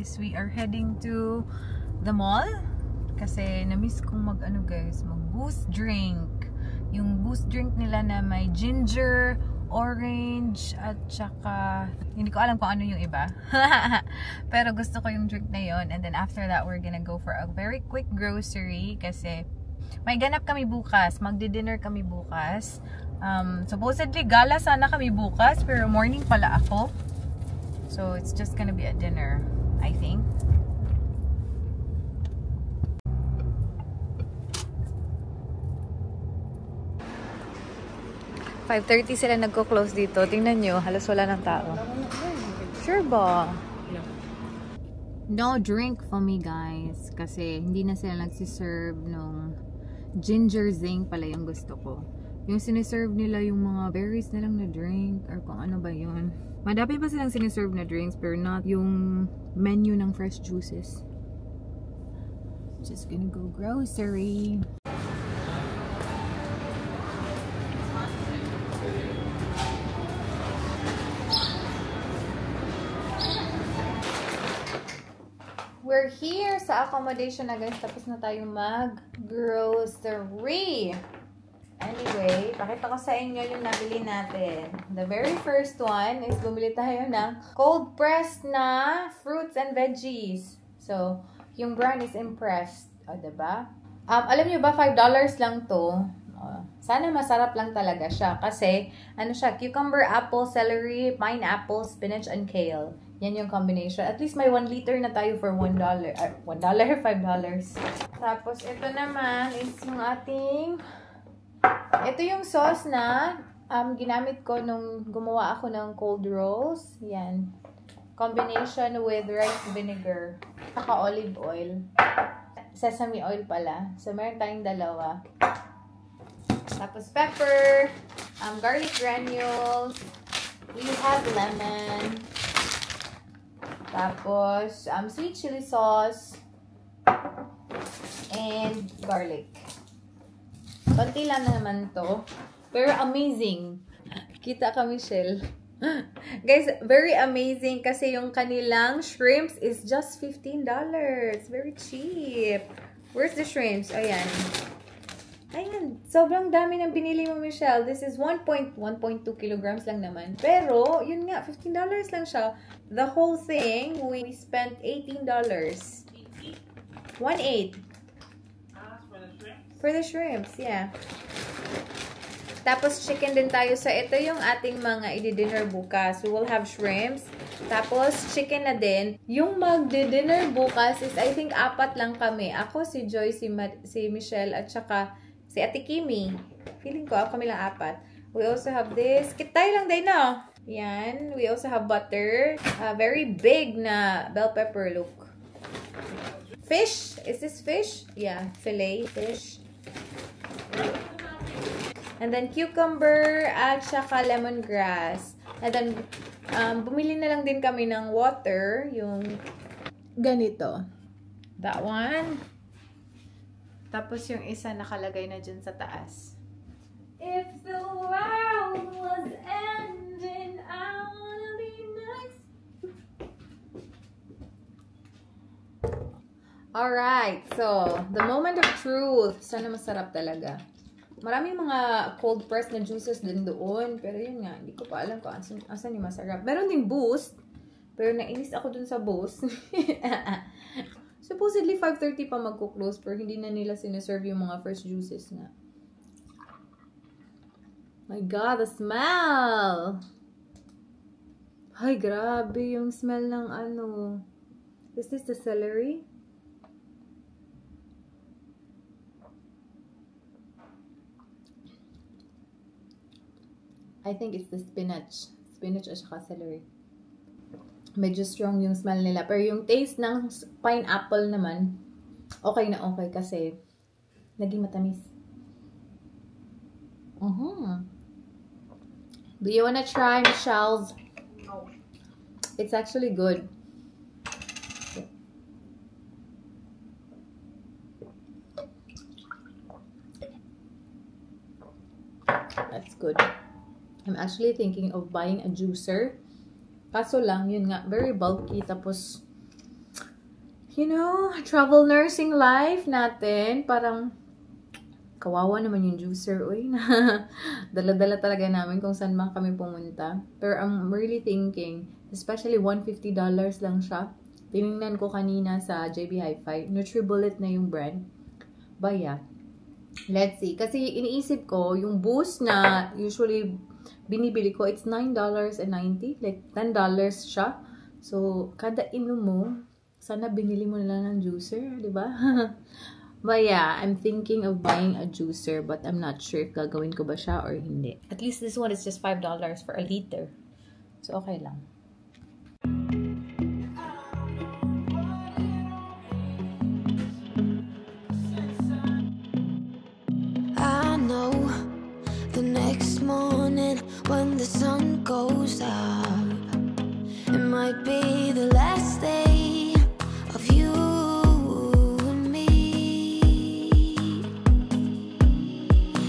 guys, we are heading to the mall. Kasi na-miss kong mag-ano guys, mag-boost drink. Yung boost drink nila na may ginger, orange, at saka hindi ko alam kung ano yung iba. Pero gusto ko yung drink na yon. And then after that, we're gonna go for a very quick grocery. Kasi may ganap kami bukas. Magdi-dinner kami bukas. Supposedly gala sana kami bukas, pero morning pala ako. So it's just gonna be a dinner, I think. "5:30 sila nagko-close dito. Tingnan nyo, halos wala ng tao. Sure ba? No drink for me guys. Kasi hindi na sila nagsiserve nung ginger zing pala yung gusto ko. Yung siniserve nila yung mga berries na lang na drink or kung ano ba yun. Madami pa silang siniserve na drinks pero not yung menu ng fresh juices. Just gonna go grocery. We're here sa accommodation na guys. Tapos na tayo mag-grocery. Anyway, pakita ko sa inyo yung nabili natin. The very first one is bumili tayo ng cold pressed na fruits and veggies. So, yung brand is Impressed. O, diba? Alam nyo ba, $5 lang to. Sana masarap lang talaga siya. Kasi, ano siya, cucumber, apple, celery, pineapple, spinach, and kale. Yan yung combination. At least may 1 liter na tayo for $1. $5. Tapos, ito naman is yung ating... Ito yung sauce na ginamit ko nung gumawa ako ng cold rolls. Yan. Combination with rice vinegar. Saka olive oil. Sesame oil pala. So, meron tayong dalawa. Tapos pepper. Garlic granules. We have lemon. Tapos, sweet chili sauce. And garlic. Konti lang naman to. Pero amazing. Kita ka, Michelle. Guys, very amazing kasi yung kanilang shrimps is just $15. Very cheap. Where's the shrimps? Ayan. Ayan. Sobrang dami ng binili mo, Michelle. This is 1.2 kilograms lang naman. Pero, yun nga, $15 lang siya. The whole thing, we spent $18. 1.8. For the shrimps, yeah. Tapos, chicken din tayo. So, ito yung ating mga i-dinner bukas. We will have shrimps. Tapos, chicken na din. Yung mag-dinner bukas is, I think, 4 lang kami. Ako, si Joy, si Michelle, at saka si Ate Kimi. Feeling ko, kami lang 4. We also have this. Kitay lang din, no? Yan. We also have butter. Very big na bell pepper, look. Fish. Is this fish? Yeah, filet fish. And then cucumber at saka lemongrass. And then bumili na lang din kami ng water, yung ganito. That one. Tapos yung isa nakalagay na dyan sa taas. If the world was ending, I wanna be next. Alright, so, the moment of truth. Sana masarap talaga. Maraming mga cold pressed na juices din doon. Pero yun nga, hindi ko pa alam kung asan yung masarap. Meron ding Boost. Pero nainis ako dun sa Boost. Supposedly, 5:30 pa magko-close. Pero hindi na nila sinaserve yung mga fresh juices nga. My God, the smell! Ay, grabe yung smell ng ano. Is this the celery? I think it's the spinach. Spinach at saka celery. Medyo strong yung smell nila. Pero yung taste ng pineapple naman, okay na okay kasi naging matamis. Do you wanna try, Michelle's? No. It's actually good. That's good. I'm actually thinking of buying a juicer. Kaso lang, yun nga, very bulky. Tapos, You know, travel nursing life natin, parang kawawa naman yung juicer, uy. Dala-dala talaga namin kung saan man kami pumunta. Pero I'm really thinking, especially $150 lang siya. Tinignan ko kanina sa JB Hi-Fi. NutriBullet na yung brand. But yeah, let's see. Kasi iniisip ko, yung Boost na usually binibili ko, it's $9.90. Like, $10 siya. So, kada inom mo, sana binili mo na lang ng juicer, di ba? But yeah, I'm thinking of buying a juicer, but I'm not sure if gagawin ko ba siya or hindi. At least this one is just $5 for a liter. So, okay lang. I know the next morning when the sun goes up, it might be the last day of you and me.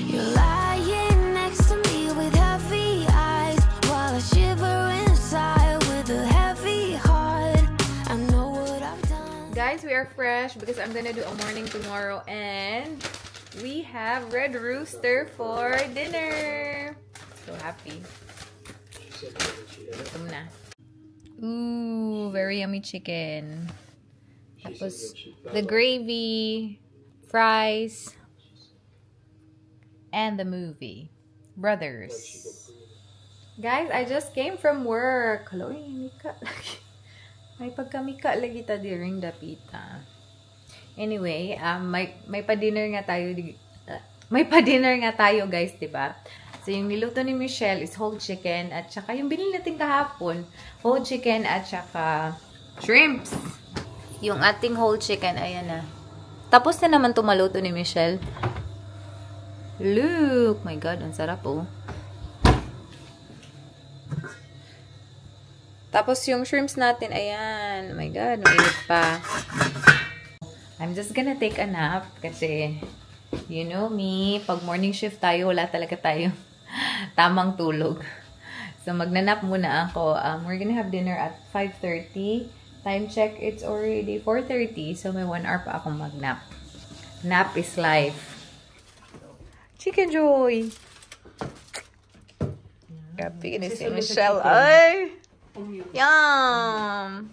You're lying next to me with heavy eyes while I shiver inside with a heavy heart. I know what I've done. Guys, we are fresh because I'm gonna do a morning tomorrow and we have Red Rooster for dinner. So happy. Gutom na. Ooh, very yummy chicken. Tapos, the gravy, fries, and the movie. Brothers. Guys, I just came from work. Hello, mika lagi. May pagkamika lagi ta during dapita. Anyway, may pa-dinner nga tayo. May pa-dinner nga tayo, guys, diba? So, yung niluto ni Michelle is whole chicken at saka yung binili natin kahapon, whole chicken at saka shrimps. Yung ating whole chicken, ayan na. Tapos na naman tumaluto ni Michelle. Look! My God, ang sarap, oh. Tapos yung shrimps natin, ayan. Oh my God, mainit pa. I'm just gonna take a nap kasi, you know me, pag morning shift tayo, wala talaga tayo tamang tulog. So, magnanap muna ako. We're gonna have dinner at 5:30. Time check, it's already 4:30. So, may 1 hour pa akong magnap. Nap is life. Chicken Joy! Gabi ni si Michelle. Ay! Yum!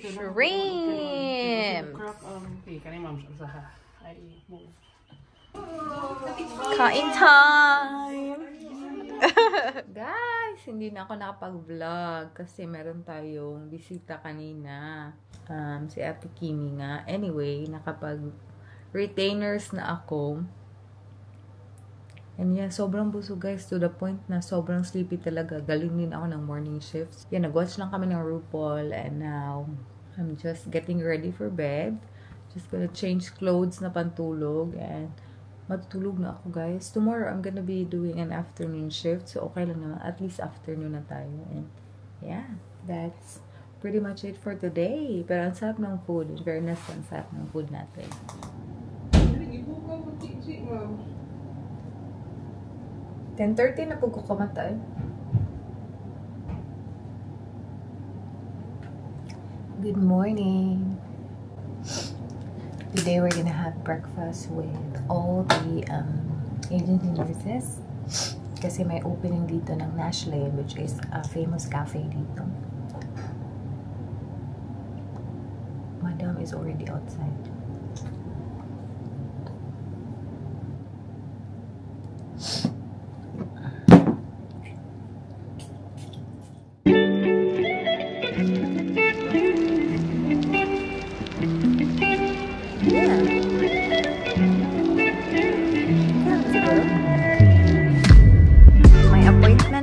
Shrimp! Kain time! Guys, hindi na ako nakapag-vlog kasi meron tayong bisita kanina. Si Ate Kimi nga. Anyway, nakapag-retainers na ako. And yeah, sobrang busog guys, to the point na sobrang sleepy talaga. Galing din ako ng morning shifts. Yeah, nag-watch lang kami ng RuPaul and now I'm just getting ready for bed. Just gonna change clothes na pantulog and matutulog na ako guys. Tomorrow, I'm gonna be doing an afternoon shift. So, okay lang naman. At least afternoon na tayo. And yeah, that's pretty much it for today. Pero ang sarap ng food. In fairness, ang sarap ng food natin. 10:30 na po ko kamatay. Good morning. Today we're gonna have breakfast with all the agency nurses. Kasi may opening dito ng Nash Lane, which is a famous cafe dito. Madam is already outside.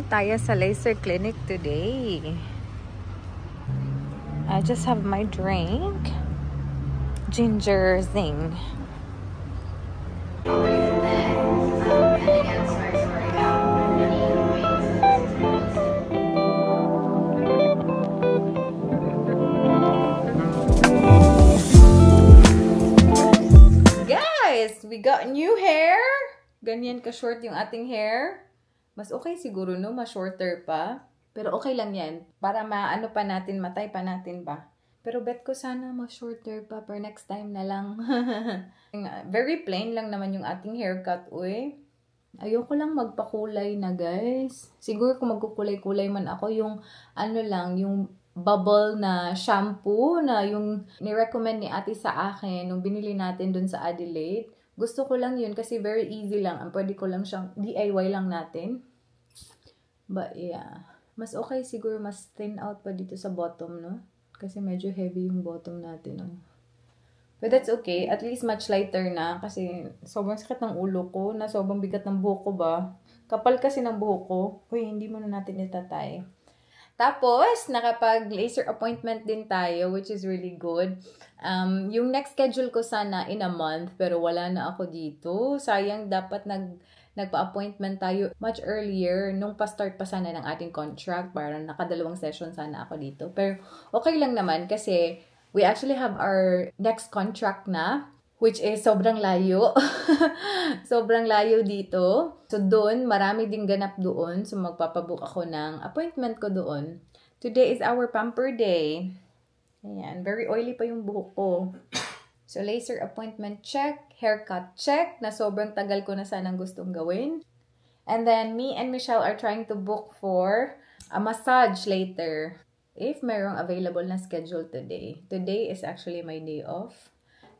Tayo sa laser clinic today. I just have my drink. Ginger zing. Guys, we got new hair. Ganyan ka short yung ating hair. Mas okay siguro, no? Mas shorter pa. Pero okay lang yan. Para maano pa natin, matay pa natin ba. Pero bet ko sana ma-shorter pa per next time na lang. Very plain lang naman yung ating haircut, uy. Ayoko lang magpakulay na, guys. Siguro kung magkukulay-kulay man ako, yung ano lang, yung bubble na shampoo na yung ni-recommend ni ate sa akin nung binili natin dun sa Adelaide. Gusto ko lang yun kasi very easy lang. Ang pwede ko lang siyang DIY lang natin. But yeah. Mas okay siguro mas thin out pa dito sa bottom, no? Kasi medyo heavy yung bottom natin, no? But that's okay. At least much lighter na. Kasi sobrang sakit ng ulo ko. Na sobrang bigat ng buhok ko ba? Kapal kasi ng buhok ko. Uy, hindi mo na natin itatay. Tapos, nakapag-laser appointment din tayo, which is really good. Yung next schedule ko sana in a month, pero wala na ako dito. Sayang, dapat nagpa-appointment tayo much earlier nung pa-start pa sana ng ating contract. Parang nakadalawang session sana ako dito. Pero okay lang naman kasi we actually have our next contract na, which is sobrang layo. Sobrang layo dito. So doon, marami ding ganap doon. So magpapabook ako ng appointment ko doon. Today is our pamper day. Ayan, very oily pa yung buhok ko. So, laser appointment check, haircut check, na sobrang tagal ko na sanang gustong gawin. And then, me and Michelle are trying to book for a massage later. If mayroong available na schedule today. Today is actually my day off.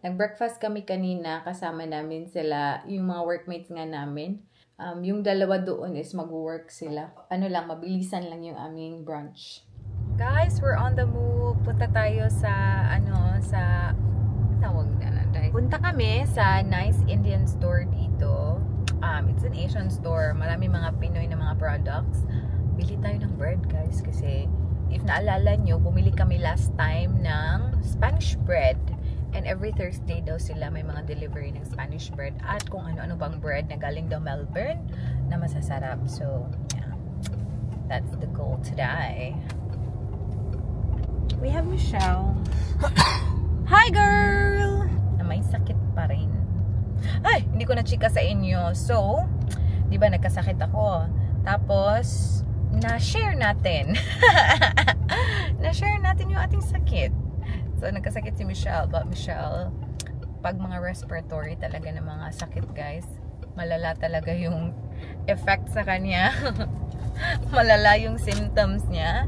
Nag-breakfast kami kanina, kasama namin sila, yung mga workmates nga namin. Yung dalawa doon is mag-work sila. Ano lang, mabilisan lang yung aming brunch. Guys, we're on the move. Punta tayo sa, tawag na. Punta kami sa nice Indian store dito. It's an Asian store. Marami mga Pinoy na mga products. Bili tayo ng bread, guys. Kasi, if naalala nyo, bumili kami last time ng Spanish bread. And every Thursday daw sila may mga delivery ng Spanish bread. At kung ano-ano bang bread na galing daw Melbourne na masasarap. So, yeah. That's the goal today. We have Michelle. Hi, girl! May sakit pa rin. Ay, hindi ko na chika sa inyo. So, di ba nagkasakit ako? Tapos, na-share natin. Na-share natin yung ating sakit. So, nagkasakit si Michelle. But Michelle, pag mga respiratory talaga ng mga sakit, guys, malala talaga yung effect sa kanya. Malala yung symptoms niya.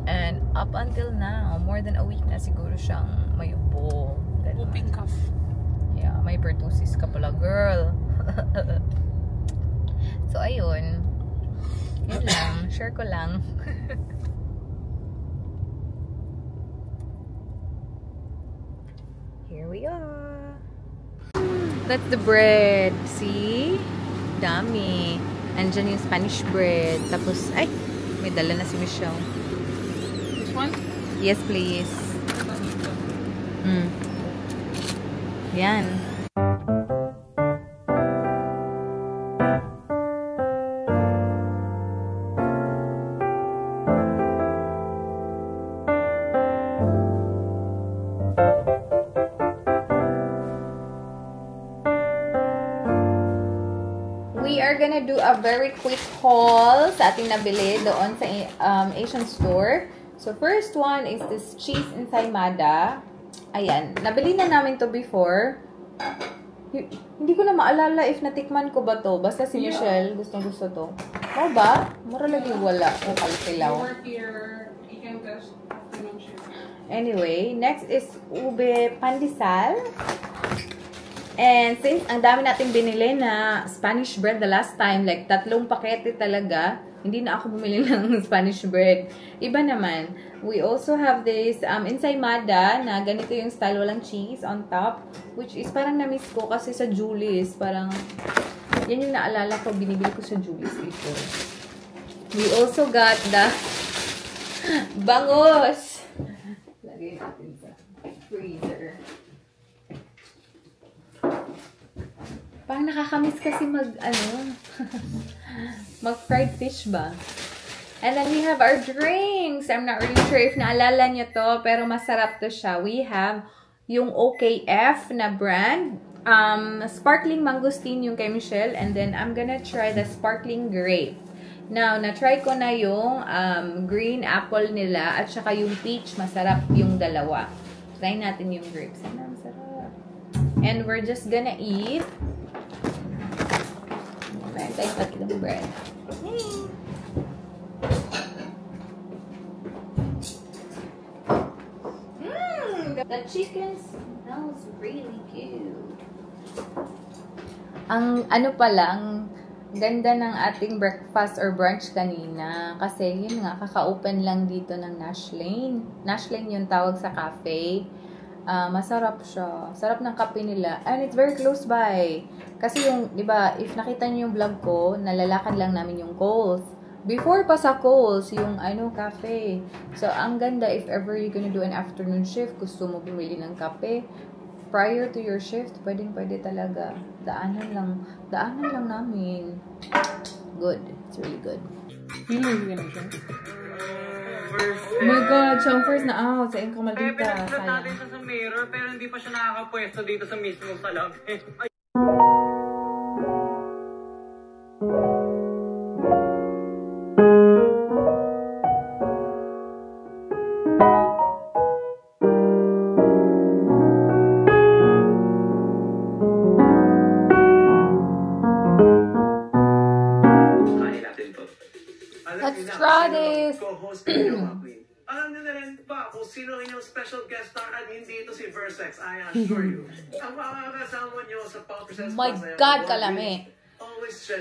And up until now, more than a week na siguro siyang may ubo. Whooping cough. Yeah, may pertussis ka pala, girl. So, ayun. Yun lang. Share ko lang. Here we are. That's the bread. See? Dami. Andyan yung Spanish bread. Tapos, ay! May dala na si Michelle. This one? Yes, please. Yan. We are gonna do a very quick haul sa ating nabili doon sa Asian store. So, first one is this cheese ensaymada. Ayan. Nabili na namin to before. Hindi ko na maalala if natikman ko ba to. Basta si Michelle, gustong-gusto to. Mo ba? Mura lagi wala. O kalkilaw. Anyway, next is ube pandesal. And since ang dami natin binili na Spanish bread the last time, like 3 pakete talaga, hindi na ako bumili ng Spanish bread. Iba naman. We also have this ensaymada na ganito yung style, walang cheese on top. Which is parang na-miss ko kasi sa Julie's. Parang, yan yung naalala ko, binibili ko sa Julie's before. We also got the bangus. Lagay natin sa freezer. Parang nakakamiss kasi mag-fried fish ba? And then we have our drinks. I'm not really sure if naalala nyo to, pero masarap to siya. We have yung OKF na brand. Sparkling mangosteen yung kay Michelle. And then I'm gonna try the sparkling grape. Now, na-try ko na yung green apple nila at saka yung peach. Masarap yung dalawa. Try natin yung grapes. Ang sarap. And we're just gonna eat. Meron tayong tatlong bread. Hey! The chicken smells really good. Ang ano pala, ang ganda ng ating breakfast or brunch kanina. Kasi yun nga, kaka-open lang dito ng Nash Lane. Nash Lane yung tawag sa cafe. Masarap siya. Sarap ng kape nila. And it's very close by. Kasi yung, di ba, if nakita niyo yung vlog ko, nalalakad lang namin yung Coles. Before pa sa Coles, yung cafe. So, ang ganda if ever you're gonna do an afternoon shift, gusto mo bumili ng kape, prior to your shift, pwede talaga. Daanan lang namin. Good. It's really good. Feeling gonna siya. Oh my God, siyang first na out sa Inco Maldita. Pinag-shot natin siya sa mirror, pero hindi pa siya nakakapwesto dito sa mismong salamin. Let's try this. Alam niyo na rin ba kung sino inyong special guest star at hindi ito si Versex, I assure you. Ang makakasama niyo sa Pop Presents My God, kalami.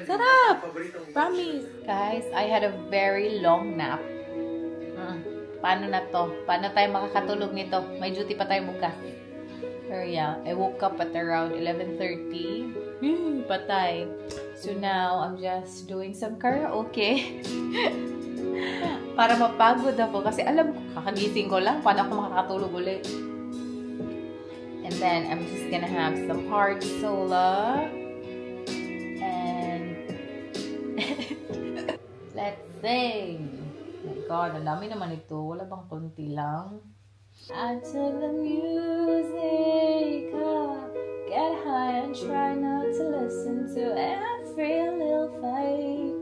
Sarap! Promise. Guys, I had a very long nap. Paano na to? Paano tayo makakatulog nito? May duty pa tayo bukas. Pero yeah, I woke up at around 11:30. Patay. So now, I'm just doing some karaoke. Para mapagod ako. Kasi alam ko, kakagising ko lang. Paano ako makakatulog ulit? And then, I'm just gonna have some hard sola. And let's sing. Oh my God, ang dami naman ito. Wala bang konti lang? I turn the music up, get high and try not to listen to every little fight.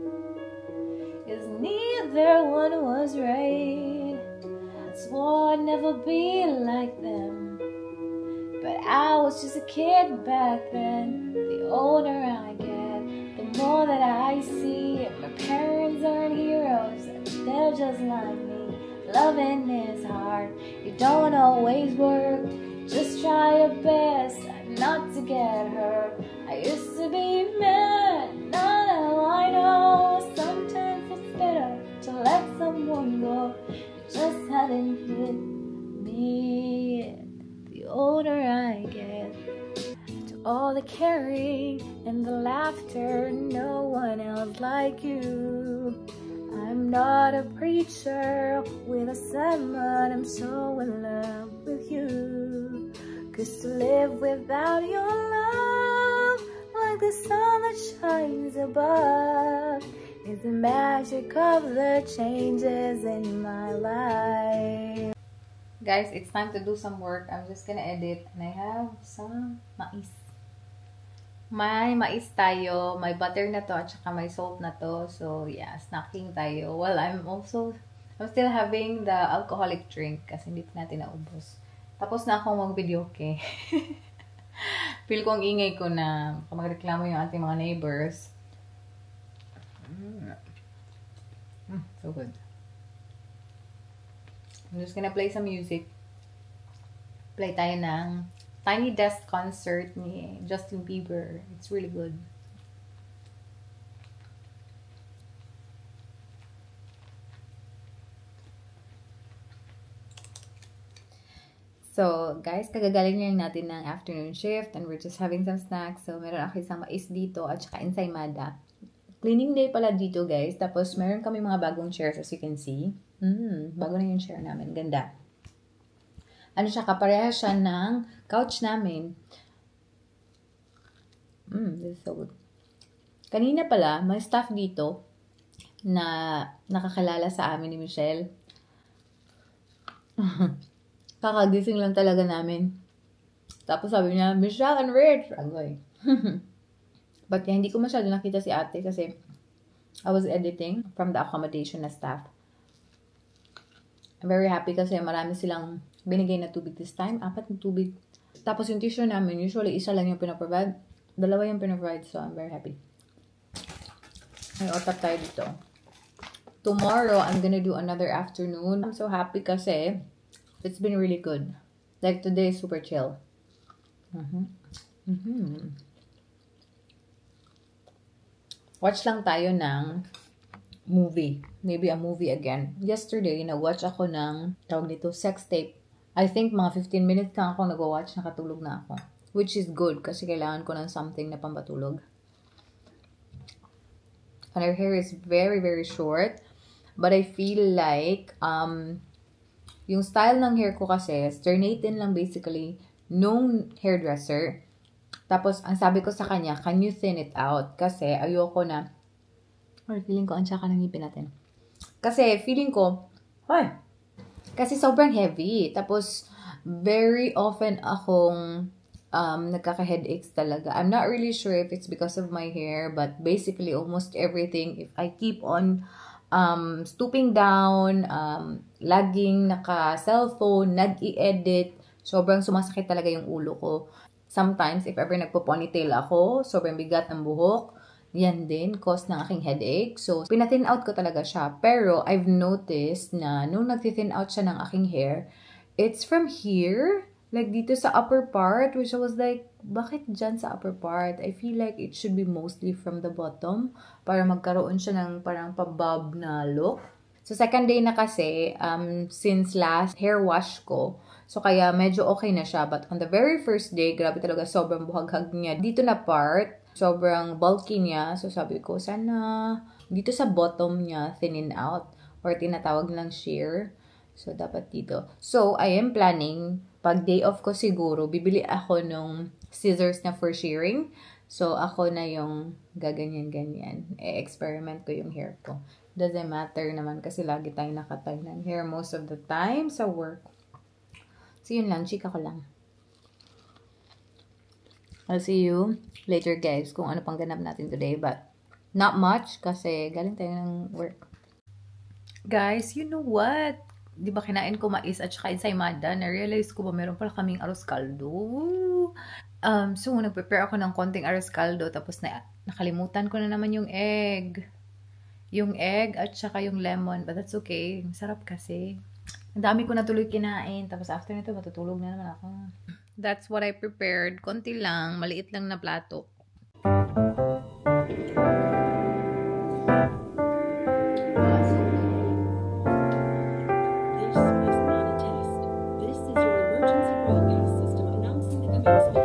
'Cause neither one was right. I swore I'd never be like them, but I was just a kid back then. The older I get, the more that I see. My parents aren't heroes, they're just like me. Loving is hard, you don't always work. Just try your best not to get hurt. I used to be mad, now I know. Sometimes it's better to let someone go. You just hadn't hit me. The older I get, to all the caring and the laughter, no one else like you. I'm not a preacher with a sermon, I'm so in love with you. 'Cause to live without your love, like the sun that shines above, is the magic of the changes in my life. Guys, it's time to do some work. I'm just gonna edit and I have some mais. May mais tayo, may butter na to, at saka may salt na to. So, yeah, snacking tayo. Well, I'm still having the alcoholic drink kasi hindi pa natin naubos. Tapos na akong mag-video, okay? Feel ko ang ingay ko na magreklamo yung ating mga neighbors. So good. I'm just gonna play some music. Play tayo ng Tiny Desk concert ni Justin Bieber. It's really good. So, guys, kagagaling lang natin ng afternoon shift and we're just having some snacks. So, meron ako isang mais dito at saka ensaymada. Cleaning day pala dito, guys. Tapos, meron kami mga bagong chairs as you can see. Bago na yung chair namin. Ganda. Ano siya, kapareha siya ng couch namin. This is so good. Kanina pala, may staff dito na nakakilala sa amin ni Michelle. Kakagising lang talaga namin. Tapos sabi niya, Michelle and Rich. I'm going. But hindi ko masyado nakita si ate kasi I was editing from the accommodation na staff. I'm very happy kasi marami silang binigay na tubig this time. 4 na tubig. Tapos yung tissue namin, usually isa lang yung pinaprovide. 2 yung pinaprovide, so I'm very happy. May otak tayo dito. Tomorrow, I'm gonna do another afternoon. I'm so happy kasi it's been really good. Like today, super chill. Watch lang tayo ng movie. Maybe a movie again. Yesterday, nag-watch ako ng, tawag dito, sex tape. I think mga 15 minutes lang ako nag-watch, nakatulog na ako. Which is good kasi kailangan ko ng something na pampatulog. And her hair is very, very short. But I feel like, yung style ng hair ko kasi, sternatin lang basically nung hairdresser. Tapos, ang sabi ko sa kanya, can you thin it out? Kasi ayoko na, or feeling ko, ansya ka ng ngipin natin. Kasi feeling ko, kasi sobrang heavy. Tapos, very often akong nagkaka-headaches talaga. I'm not really sure if it's because of my hair, but basically almost everything, if I keep on stooping down, laging naka-cellphone, nag-i-edit, sobrang sumasakit talaga yung ulo ko. Sometimes, if ever nagpo-ponytail ako, sobrang bigat ng buhok, yan din, cause ng aking headache. So, pinatin out ko talaga siya. Pero, I've noticed na nung nagtithin out siya ng aking hair, it's from here, like dito sa upper part, which I was like, bakit dyan sa upper part? I feel like it should be mostly from the bottom para magkaroon siya ng parang pa-bob na look. So, second day na kasi, since last hair wash ko, so, kaya medyo okay na siya. But on the very first day, grabe talaga, sobrang buhaghag niya. Dito na part, sobrang bulky niya. So, sabi ko, sana dito sa bottom niya, thinning out. Or tinatawag ng shear. So, dapat dito. So, I am planning, pag day off ko siguro, bibili ako ng scissors na for shearing. So, ako na yung gaganyan-ganyan. E-experiment ko yung hair ko. Doesn't matter naman kasi lagi tayong nakatay ng hair most of the time sa work. So, yun lang. Chika ko lang. I'll see you later, guys, kung ano pang ganap natin today. But, not much kasi galing tayo ng work. Guys, you know what? Di ba kinain ko mais at saka ensaymada? Na-realize ko ba meron pala kaming arroz caldo? So, nag-prepare ako ng konting arroz caldo. Tapos, nakalimutan ko na naman yung egg. Yung egg at saka yung lemon. But that's okay. Masarap kasi. Ang dami ko na tuloy kinain. Tapos after nito, matutulog na naman ako. That's what I prepared. Konti lang. Maliit lang na plato. This is not a test. This is your emergency broadcast system announcing the events